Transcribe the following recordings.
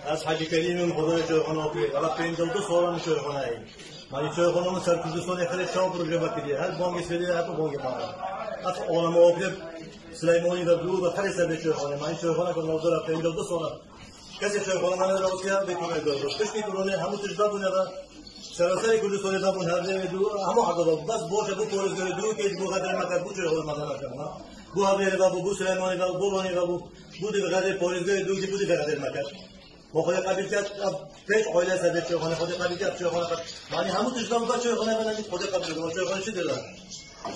از حاجی کریم خدای چایخانه آپید اما 52 سالم چایخانه ای من چایخانه سر کردستان خیلی چاپ پروژه بکردی هر بانک سری هر بانک بانک از عالم آپید سلیمانی و بلو و خیلی سر چایخانه من چایخانه که نوزار 52 سالم کسی چایخانه من را وسیع بکنه داشت کسی کرونه همون تجربه بونه و سراسر کردستان دابون هر جای دو همون حقیقت بس باشه بو پروژه دو که بو قدر مکر بو چایخانه مثلا کنه بو هویل و بو سلیمانی و بو بانی و بو دیگر قدر پروژه دو که بو دیگر قدر مکر ما خود قبیل کرد پیش عایله سر چایخانه خود قبیل کرد چایخانه معنی همون تجربه بود چایخانه بدن خود قبیل کرد چایخانه چی داره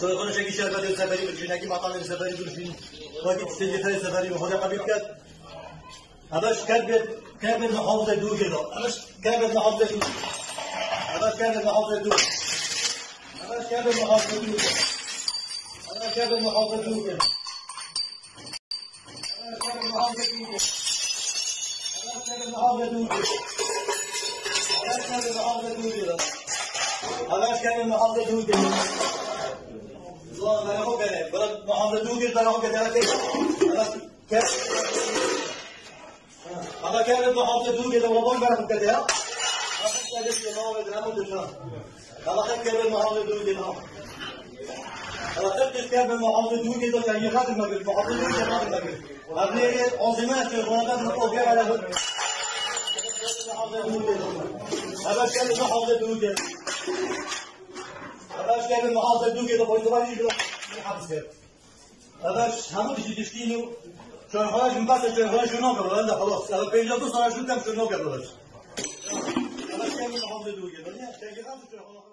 چایخانه شکی شربت سفری بچینه کی مطعم سفری بچین وقتی سیجی سفری خود قبیل کرد اباش کرد محافظه دو جلو اباش کرد محافظه دو اباش کرد محافظه دو اباش کرد محافظه دو اباش کرد محافظه دو اباش کرد محافظه دو Allah'a şükür muhabbet duydu. Allah bana o gene. Bana muhabbet duydu bana o gene. Allah kâr muhabbet duydu. Allah bana o gene ya. Allah kâr muhabbet duydu. Allah kâr muhabbet duydu. Allah kâr muhabbet duydu. Yani yıkatır mı? Muhabbet duydu yıkatır mı? Abne azime ki bana o gene ala. Abaş geldi muhabbet duydu. Abaş geldi muhabbet duydu. Boyutu var yıkılır. Abaş hamur işi düştüğünü çayxana jumbat çayxana şunu yapıyorlar da خلاص. Ama 52 sonra şunu tam şunu yapıyorlar. Abaş geldi muhabbet duydu. Ne? Çayxana